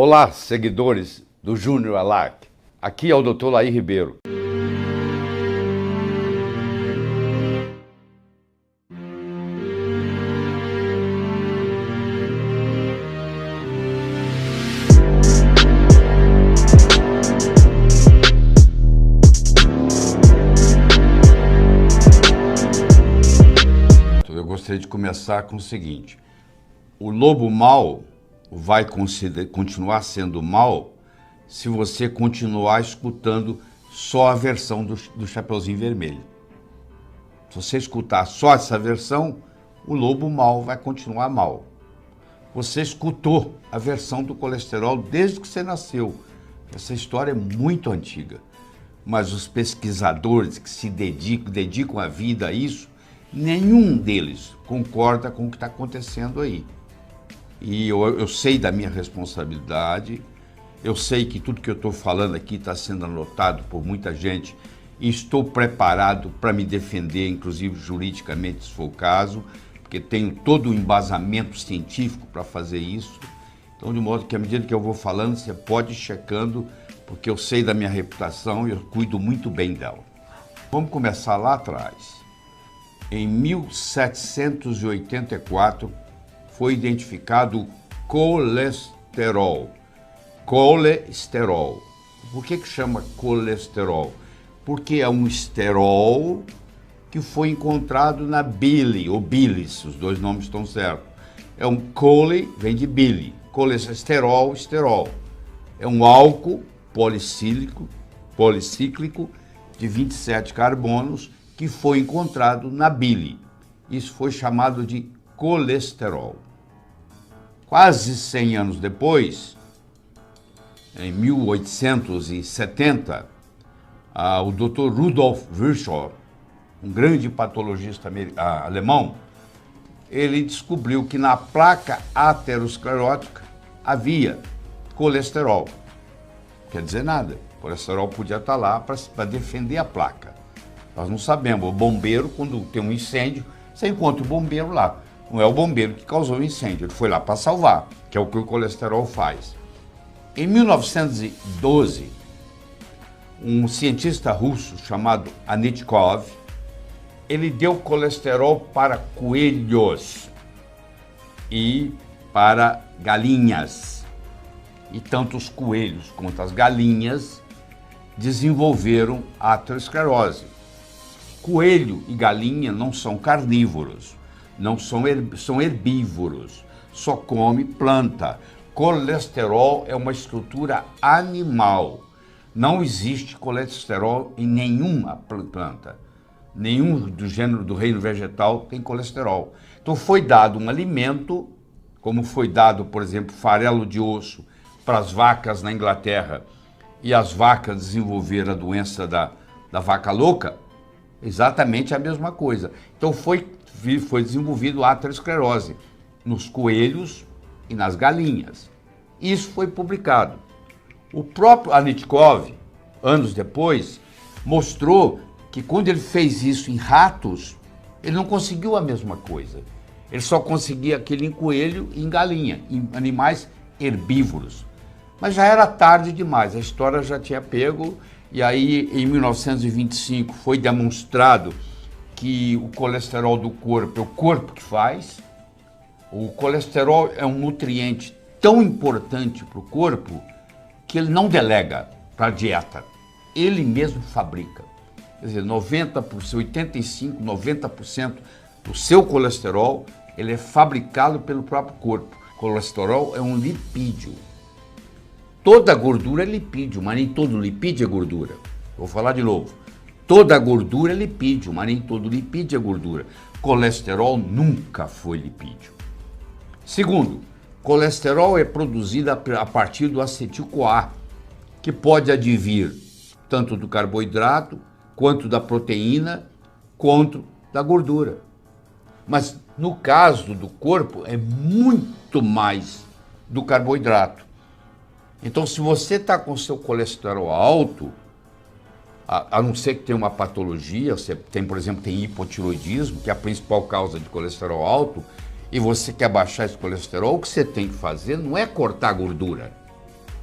Olá, seguidores do Júnior Alac. Aqui é o Dr. Laí Ribeiro. Eu gostaria de começar com o seguinte: o lobo mau vai continuar sendo mal se você continuar escutando só a versão do Chapeuzinho Vermelho. Se você escutar só essa versão, o lobo mau vai continuar mal. Você escutou a versão do colesterol desde que você nasceu. Essa história é muito antiga, mas os pesquisadores que se dedicam a vida a isso, nenhum deles concorda com o que está acontecendo aí. E eu sei da minha responsabilidade, eu sei que tudo que eu estou falando aqui está sendo anotado por muita gente e estou preparado para me defender, inclusive juridicamente, se for o caso, porque tenho todo o embasamento científico para fazer isso. Então, de modo que à medida que eu vou falando, você pode ir checando, porque eu sei da minha reputação e eu cuido muito bem dela. Vamos começar lá atrás. Em 1784, foi identificado o colesterol. Colesterol. Por que chama colesterol? Porque é um esterol que foi encontrado na bile, ou bilis, os dois nomes estão certos. É um cole, vem de bile. Colesterol, esterol. É um álcool policíclico de 27 carbonos que foi encontrado na bile. Isso foi chamado de colesterol. Quase 100 anos depois, em 1870, o Dr. Rudolf Virchow, um grande patologista alemão, ele descobriu que na placa aterosclerótica havia colesterol. Quer dizer nada, o colesterol podia estar lá para defender a placa. Nós não sabemos, o bombeiro, quando tem um incêndio, você encontra o bombeiro lá. Não é o bombeiro que causou o incêndio, ele foi lá para salvar, que é o que o colesterol faz. Em 1912, um cientista russo chamado Anitkov, ele deu colesterol para coelhos e para galinhas. E tanto os coelhos quanto as galinhas desenvolveram aterosclerose. Coelho e galinha não são carnívoros. Não são herbívoros, só come planta. Colesterol é uma estrutura animal. Não existe colesterol em nenhuma planta. Nenhum do gênero do reino vegetal tem colesterol. Então foi dado um alimento, como foi dado, por exemplo, farelo de osso para as vacas na Inglaterra, e as vacas desenvolveram a doença da vaca louca, exatamente a mesma coisa. Então foi desenvolvido a aterosclerose nos coelhos e nas galinhas. Isso foi publicado. O próprio Anitkov, anos depois, mostrou que quando ele fez isso em ratos, ele não conseguiu a mesma coisa. Ele só conseguia aquilo em coelho e em galinha, em animais herbívoros. Mas já era tarde demais, a história já tinha pego, e aí em 1925 foi demonstrado que o colesterol do corpo é o corpo que faz. O colesterol é um nutriente tão importante para o corpo que ele não delega para a dieta. Ele mesmo fabrica. Quer dizer, 85%, 90% do seu colesterol ele é fabricado pelo próprio corpo. O colesterol é um lipídio. Toda gordura é lipídio, mas nem todo lipídio é gordura. Vou falar de novo. Toda gordura é lipídio, mas nem todo lipídio é gordura. Colesterol nunca foi lipídio. Segundo, colesterol é produzido a partir do acetil-CoA, que pode advir tanto do carboidrato, quanto da proteína, quanto da gordura. Mas no caso do corpo é muito mais do carboidrato. Então, se você está com seu colesterol alto, a não ser que tenha uma patologia, você tem, por exemplo, tem hipotiroidismo, que é a principal causa de colesterol alto, e você quer baixar esse colesterol, o que você tem que fazer não é cortar a gordura.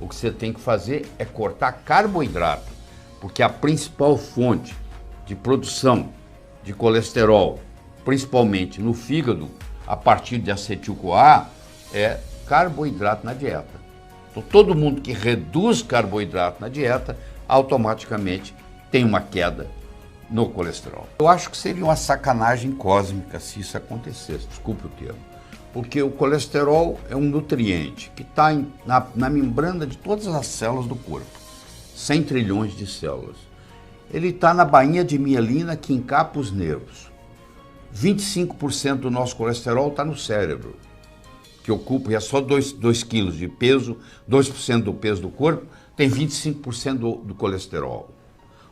o que você tem que fazer é cortar carboidrato, porque a principal fonte de produção de colesterol, principalmente no fígado, a partir de acetil-CoA, é carboidrato na dieta. Então, todo mundo que reduz carboidrato na dieta, automaticamente tem uma queda no colesterol. Eu acho que seria uma sacanagem cósmica se isso acontecesse, desculpe o termo, porque o colesterol é um nutriente que está na membrana de todas as células do corpo, 100 trilhões de células. Ele está na bainha de mielina que encapa os nervos. 25% do nosso colesterol está no cérebro, que ocupa, é só 2 quilos de peso, 2% do peso do corpo, tem 25% do colesterol.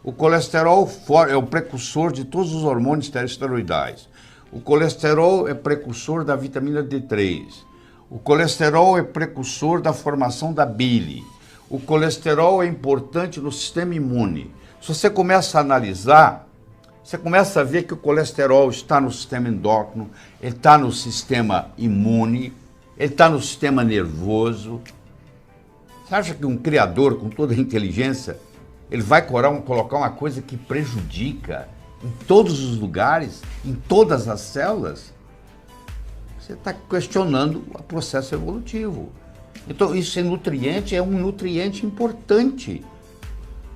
O colesterol é o precursor de todos os hormônios esteroidais. O colesterol é precursor da vitamina D3. O colesterol é precursor da formação da bile. O colesterol é importante no sistema imune. Se você começa a analisar, você começa a ver que o colesterol está no sistema endócrino, ele está no sistema imune, ele está no sistema nervoso. Você acha que um criador com toda a inteligência, ele vai colocar uma coisa que prejudica em todos os lugares, em todas as células? Você está questionando o processo evolutivo. Então, isso é um nutriente importante.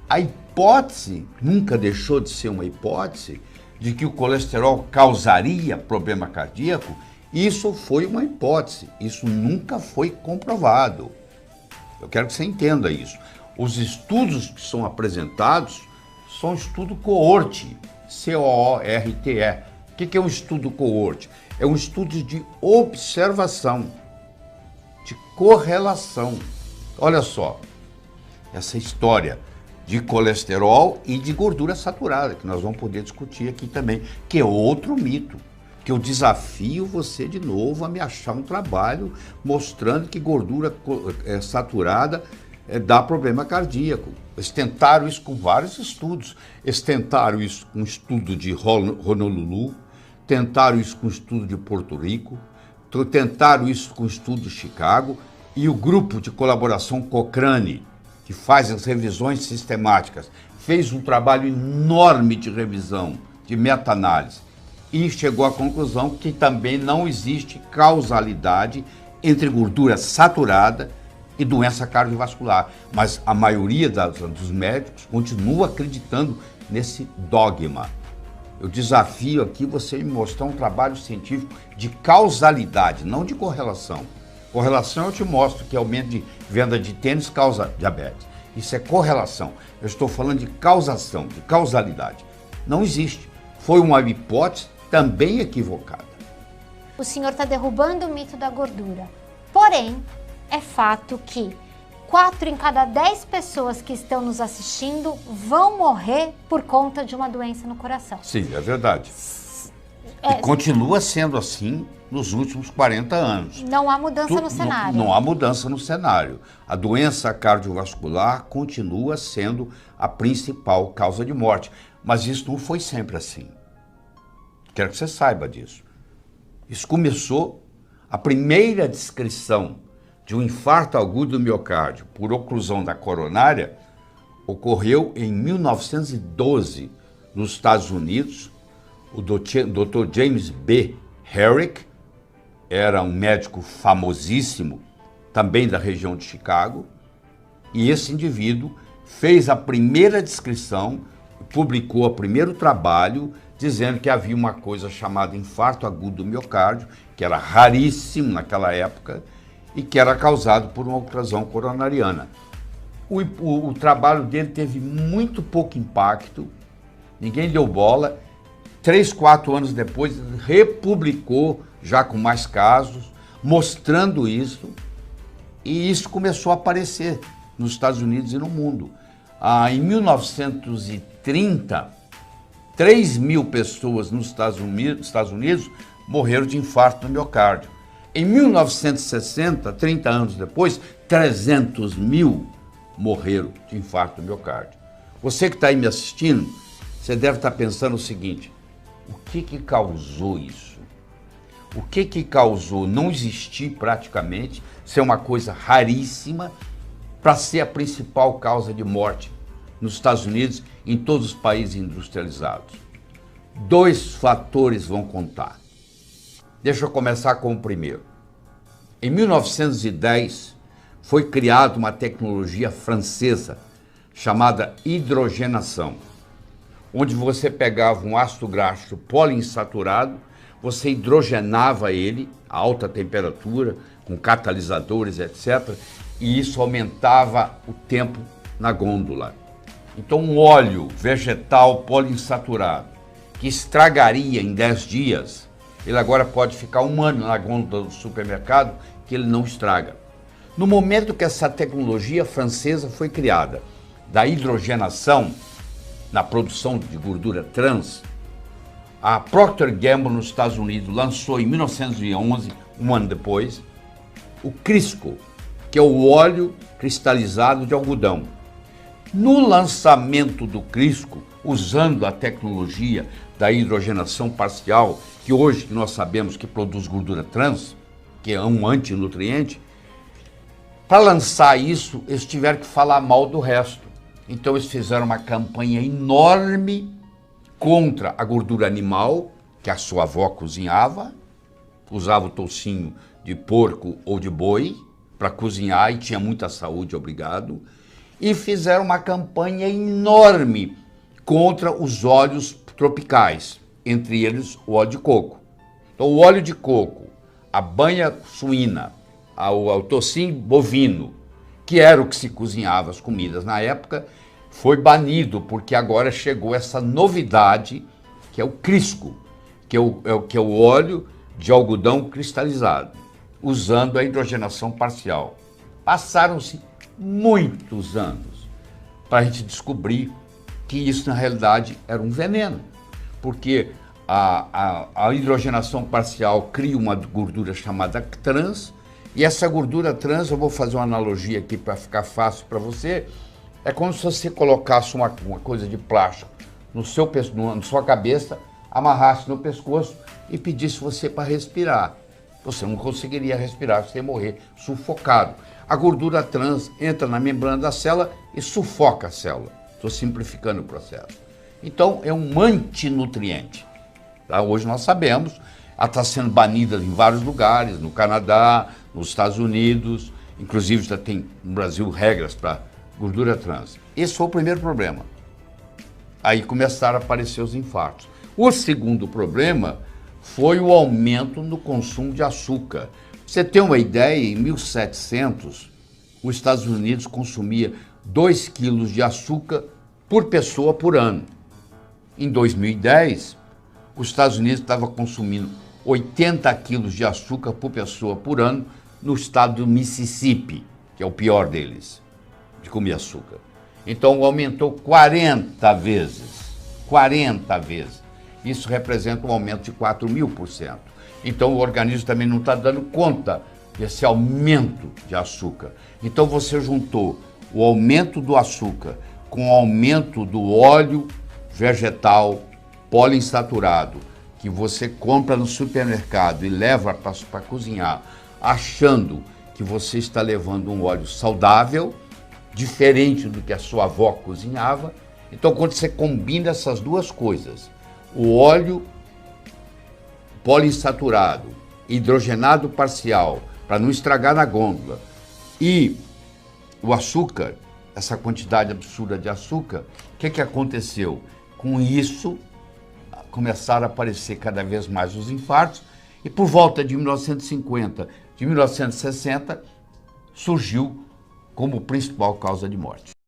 A hipótese, nunca deixou de ser uma hipótese, de que o colesterol causaria problema cardíaco, isso foi uma hipótese, isso nunca foi comprovado. Eu quero que você entenda isso. Os estudos que são apresentados são estudo coorte, C-O-O-R-T-E. O que é um estudo coorte? É um estudo de observação, de correlação. Olha só, essa história de colesterol e de gordura saturada, que nós vamos poder discutir aqui também, que é outro mito, que eu desafio você de novo a me achar um trabalho mostrando que gordura saturada dá problema cardíaco. Eles tentaram isso com vários estudos. Eles tentaram isso com um estudo de Honolulu, tentaram isso com um estudo de Porto Rico, tentaram isso com um estudo de Chicago, e o grupo de colaboração Cochrane, que faz as revisões sistemáticas, fez um trabalho enorme de revisão, de meta-análise, e chegou à conclusão que também não existe causalidade entre gordura saturada e doença cardiovascular. Mas a maioria dos médicos continua acreditando nesse dogma. Eu desafio aqui você me mostrar um trabalho científico de causalidade, não de correlação. Correlação eu te mostro que aumento de venda de tênis causa diabetes. Isso é correlação. Eu estou falando de causação, de causalidade. Não existe. Foi uma hipótese também equivocada. O senhor está derrubando o mito da gordura. Porém, é fato que 4 em cada 10 pessoas que estão nos assistindo vão morrer por conta de uma doença no coração. Sim, é verdade. E continua sendo assim nos últimos 40 anos. Não há mudança no cenário. Não há mudança no cenário. A doença cardiovascular continua sendo a principal causa de morte. Mas isso não foi sempre assim. Quero que você saiba disso. Isso começou, a primeira descrição de um infarto agudo do miocárdio por oclusão da coronária ocorreu em 1912 nos Estados Unidos. O Dr. James B. Herrick era um médico famosíssimo, também da região de Chicago, e esse indivíduo fez a primeira descrição, publicou o primeiro trabalho, dizendo que havia uma coisa chamada infarto agudo do miocárdio, que era raríssimo naquela época, e que era causado por uma oclusão coronariana. O trabalho dele teve muito pouco impacto, ninguém deu bola. 3, 4 anos depois, ele republicou, já com mais casos, mostrando isso, e isso começou a aparecer nos Estados Unidos e no mundo. Em 1930, 3 mil pessoas nos Estados Unidos morreram de infarto no miocárdio. Em 1960, 30 anos depois, 300 mil morreram de infarto no miocárdio. Você que está aí me assistindo, você deve estar pensando o seguinte: o que causou isso? O que causou não existir praticamente, ser uma coisa raríssima, para ser a principal causa de morte nos Estados Unidos e em todos os países industrializados. 2 fatores vão contar. Deixa eu começar com o primeiro. Em 1910, foi criada uma tecnologia francesa chamada hidrogenação, onde você pegava um ácido graxo poliinsaturado, você hidrogenava ele a alta temperatura, com catalisadores, etc., e isso aumentava o tempo na gôndola. Então, um óleo vegetal poliinsaturado, que estragaria em 10 dias, ele agora pode ficar 1 ano na gôndola do supermercado, que ele não estraga. No momento que essa tecnologia francesa foi criada, da hidrogenação na produção de gordura trans, a Procter & Gamble nos Estados Unidos lançou em 1911, 1 ano depois, o Crisco, que é o óleo cristalizado de algodão. No lançamento do Crisco, usando a tecnologia da hidrogenação parcial, que hoje nós sabemos que produz gordura trans, que é um antinutriente, para lançar isso, eles tiveram que falar mal do resto. Então eles fizeram uma campanha enorme contra a gordura animal, que a sua avó cozinhava, usava o toucinho de porco ou de boi para cozinhar e tinha muita saúde, obrigado. E fizeram uma campanha enorme contra os óleos tropicais, entre eles o óleo de coco. Então o óleo de coco, a banha suína, o toucinho bovino, que era o que se cozinhava as comidas na época, foi banido, porque agora chegou essa novidade, que é o Crisco, que é o óleo de algodão cristalizado, usando a hidrogenação parcial. Passaram-se muitos anos para a gente descobrir que isso, na realidade, era um veneno, porque a hidrogenação parcial cria uma gordura chamada trans, e essa gordura trans, eu vou fazer uma analogia aqui para ficar fácil para você, é como se você colocasse uma coisa de plástico na sua cabeça, amarrasse no pescoço e pedisse você para respirar. Você não conseguiria respirar, você ia morrer sufocado. A gordura trans entra na membrana da célula e sufoca a célula. Estou simplificando o processo. Então, é um antinutriente. Tá? Hoje nós sabemos, ela está sendo banida em vários lugares, no Canadá, nos Estados Unidos, inclusive já tem no Brasil regras para gordura trans. Esse foi o primeiro problema. Aí começaram a aparecer os infartos. O segundo problema foi o aumento no consumo de açúcar. Pra você ter uma ideia, em 1700, os Estados Unidos consumia 2 quilos de açúcar por pessoa por ano. Em 2010, os Estados Unidos estavam consumindo 80 quilos de açúcar por pessoa por ano no estado do Mississippi, que é o pior deles, de comer açúcar. Então aumentou 40 vezes. 40 vezes. Isso representa um aumento de 4.000%. Então o organismo também não está dando conta desse aumento de açúcar. Então você juntou o aumento do açúcar com o aumento do óleo vegetal poliinsaturado, que você compra no supermercado e leva para cozinhar, achando que você está levando um óleo saudável, diferente do que a sua avó cozinhava. Então, quando você combina essas duas coisas, o óleo poliinsaturado, hidrogenado parcial, para não estragar na gôndola, e o açúcar, essa quantidade absurda de açúcar, o que aconteceu? Com isso, começaram a aparecer cada vez mais os infartos, e por volta de 1950, de 1960, surgiu como principal causa de morte.